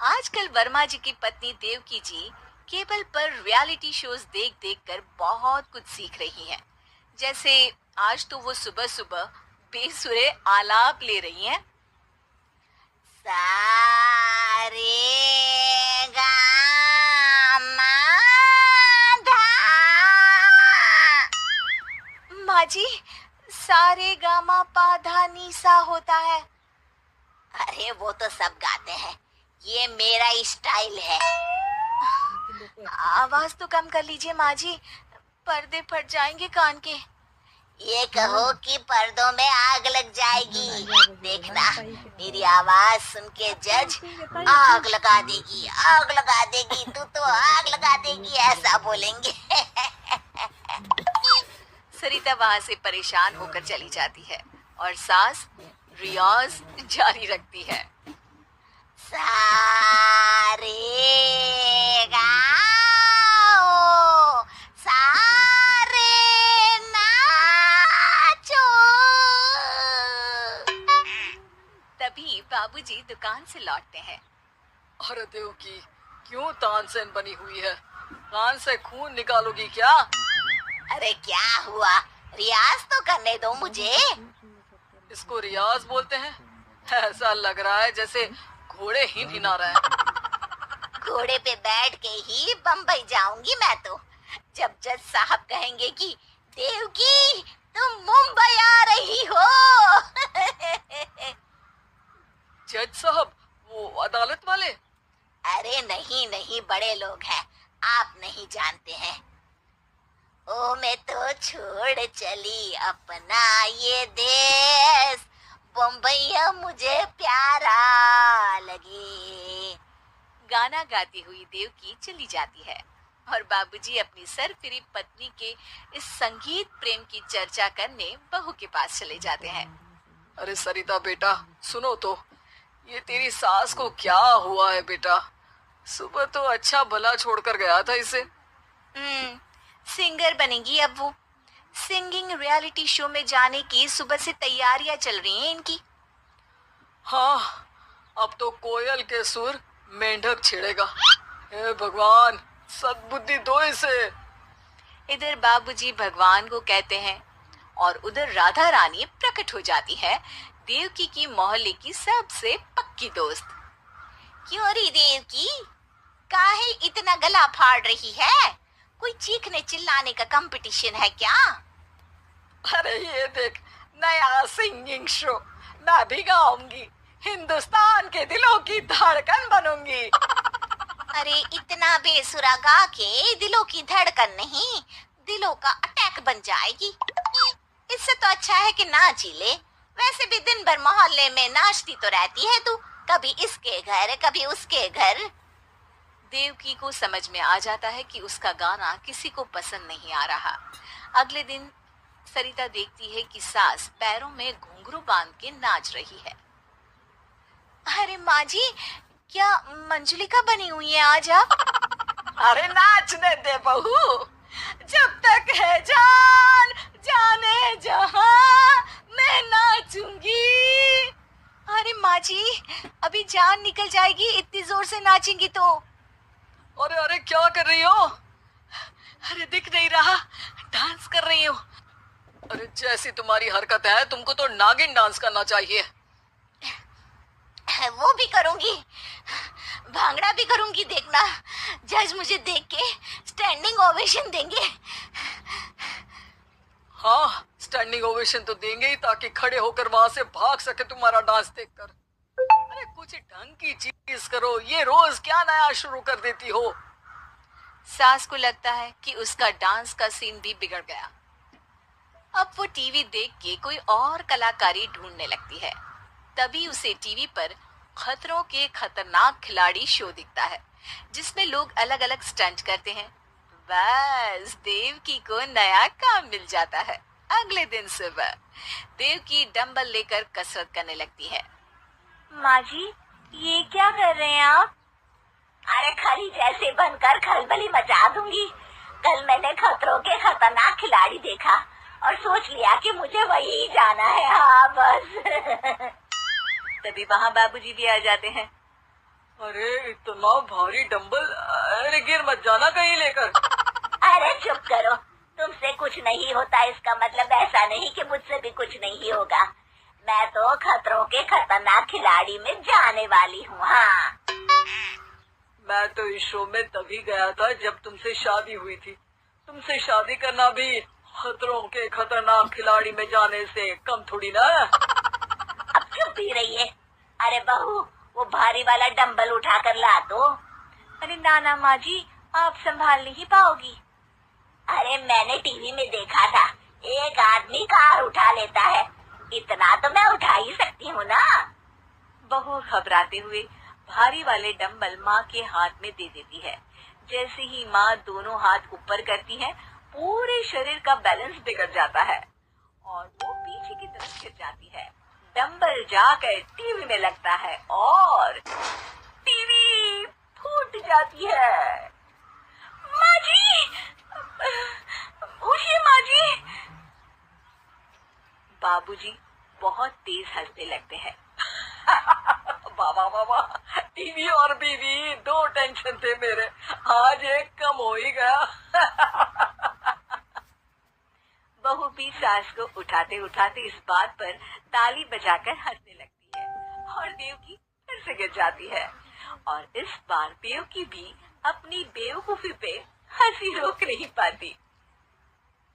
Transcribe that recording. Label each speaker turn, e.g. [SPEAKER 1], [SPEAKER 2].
[SPEAKER 1] आजकल वर्मा जी की पत्नी देवकी जी केबल पर रियलिटी शोज देख देख कर बहुत कुछ सीख रही हैं। जैसे आज तो वो सुबह सुबह बेसुरे आलाप ले रही हैं। सारे गा मा धा। माँ जी, सारे गामा पाधा नीसा होता है। अरे वो तो सब गाते हैं, ये मेरा स्टाइल है। आवाज तो कम कर लीजिए माँ जी, पर्दे फट जाएंगे कान के। ये कहो कि पर्दों में आग लग जाएगी। देखना, मेरी आवाज सुन के जज आग लगा देगी, आग लगा देगी, तू तो आग लगा देगी, ऐसा बोलेंगे। सरिता वहां से परेशान होकर चली जाती है और सास रियाज जारी रखती है। सारे गाओ, सारे नाचो। तभी बाबूजी दुकान से लौटते हैं।
[SPEAKER 2] अरे देवकी, क्यों तानसेन बनी हुई है? कान से खून निकालोगी क्या?
[SPEAKER 1] अरे क्या हुआ, रियाज तो करने दो मुझे।
[SPEAKER 2] इसको रियाज बोलते हैं? ऐसा लग रहा है जैसे घोड़े ही हिला रहे हैं।
[SPEAKER 1] घोड़े पे बैठ के ही बम्बई जाऊंगी मैं तो, जब जज साहब कहेंगे कि देवकी तुम मुंबई आ रही हो।
[SPEAKER 2] जज साहब, वो अदालत वाले?
[SPEAKER 1] अरे नहीं नहीं, बड़े लोग हैं, आप नहीं जानते हैं। ओ मैं तो छोड़ चली अपना ये देश, बम्बई मुझे प्यारा लगे। गाना गाती हुई देवकी चली जाती है और बाबूजी अपनी सरफिरी पत्नी के इस संगीत प्रेम की चर्चा करने बहू के पास चले जाते हैं।
[SPEAKER 2] अरे सरिता बेटा, सुनो तो, ये तेरी सास को क्या हुआ है बेटा? सुबह तो अच्छा भला छोड़कर गया था इसे।
[SPEAKER 1] सिंगर बनेगी अब वो। सिंगिंग रियलिटी शो में जाने की सुबह से तैयारियां चल रही हैं इनकी।
[SPEAKER 2] हाँ, अब तो कोयल के सुर मेंढक छेड़ेगा। हे भगवान, सद्बुद्धि दो इसे।
[SPEAKER 1] इधर बाबूजी भगवान को कहते हैं और उधर राधा रानी प्रकट हो जाती है, देवकी की मोहल्ले की सबसे पक्की दोस्त। क्यों री देवकी, काहे इतना गला फाड़ रही है? कोई चीखने चिल्लाने का कंपटीशन है क्या?
[SPEAKER 2] अरे ये देख, नया सिंगिंग शो, मैं भी गाऊंगी, हिंदुस्तान के दिलों की धड़कन बनूंगी।
[SPEAKER 1] अरे इतना बेसुरा गा के दिलों की धड़कन नहीं, दिलों का अटैक बन जाएगी। इससे तो अच्छा है कि नाच ही ले। वैसे भी दिन भर मोहल्ले में नाचती तो रहती है तू, कभी इसके घर कभी उसके घर। देवकी को समझ में आ जाता है कि उसका गाना किसी को पसंद नहीं आ रहा। अगले दिन सरिता देखती है कि सास पैरों में घुंघरू बांध के नाच रही है। अरे माँ जी, क्या मंजुलिका बनी हुई है आज आप?
[SPEAKER 2] अरे नाचने दे बहू, जब तक है जान जाने जहां मैं नाचूंगी।
[SPEAKER 1] अरे माँ जी, अभी जान निकल जाएगी, इतनी जोर से नाचेंगी तो।
[SPEAKER 2] अरे अरे क्या कर रही हो? अरे दिख नहीं रहा, डांस कर रही हो। अरे जैसी तुम्हारी हरकत है, तुमको तो नागिन डांस करना चाहिए।
[SPEAKER 1] वो भी करूंगी, भांगड़ा भी करूंगी, देखना जज मुझे देख के स्टैंडिंग ओवेशन देंगे।
[SPEAKER 2] हाँ, स्टैंडिंग ओवेशन तो देंगे ही, ताकि खड़े होकर वहां से भाग सके तुम्हारा डांस देखकर। अरे कुछ ढंग की चीज करो, ये रोज क्या नया शुरू कर देती हो?
[SPEAKER 1] सास को लगता है कि उसका डांस का सीन भी बिगड़ गया। अब वो टीवी देख के कोई और कलाकारी ढूंढने लगती है। तभी उसे टीवी पर खतरों के खतरनाक खिलाड़ी शो दिखता है, जिसमें लोग अलग अलग स्टंट करते हैं। बस देवकी को नया काम मिल जाता है। अगले दिन सुबह देवकी डंबल लेकर कसरत करने लगती है।
[SPEAKER 3] माँ जी, ये क्या कर रहे हैं आप? अरे खरी जैसे बनकर खलबली मचा दूंगी। कल मैंने खतरों के खतरनाक खिलाड़ी देखा और सोच लिया कि मुझे वही जाना है। हाँ बस।
[SPEAKER 1] तभी वहाँ बाबूजी भी आ जाते हैं।
[SPEAKER 2] अरे इतना भारी डंबल, अरे गिर मत जाना कहीं लेकर।
[SPEAKER 3] अरे चुप करो, तुमसे कुछ नहीं होता इसका मतलब ऐसा नहीं कि मुझसे भी कुछ नहीं होगा। मैं तो खतरों के खतरनाक खिलाड़ी में जाने वाली हूँ। हाँ,
[SPEAKER 2] मैं तो इस शो में तभी गया था जब तुमसे शादी हुई थी। तुमसे शादी करना भी खतरों के खतरनाक खिलाड़ी में जाने से कम थोड़ी ना।
[SPEAKER 3] अब चुप भी रहिए। अरे बहू, वो भारी वाला डंबल उठाकर ला दो। अरे नाना माँ जी, आप संभाल नहीं पाओगी। अरे मैंने टीवी में देखा था, एक आदमी कार उठा लेता है, इतना तो मैं उठा ही सकती हूँ ना। बहू घबराते हुए भारी वाले डंबल माँ के हाथ में दे देती है। जैसे ही माँ दोनों हाथ ऊपर करती है, पूरे शरीर का बैलेंस बिगड़ जाता है और वो पीछे की तरफ गिर जाती है। डंबल जाकर टीवी में लगता है और टीवी फूट जाती है। माँ जी, उठिए माँ जी। बाबूजी बहुत तेज हंसने लगते हैं।
[SPEAKER 2] बाबा बाबा, टीवी और बीवी दो टेंशन थे मेरे, आज एक कम हो ही गया।
[SPEAKER 3] बहू भी सास को उठाते उठाते इस बात पर ताली बजाकर हंसने लगती है और देवकी फिर से गिर जाती है। और इस बार देवकी भी अपनी बेवकूफी पे हंसी रोक नहीं पाती।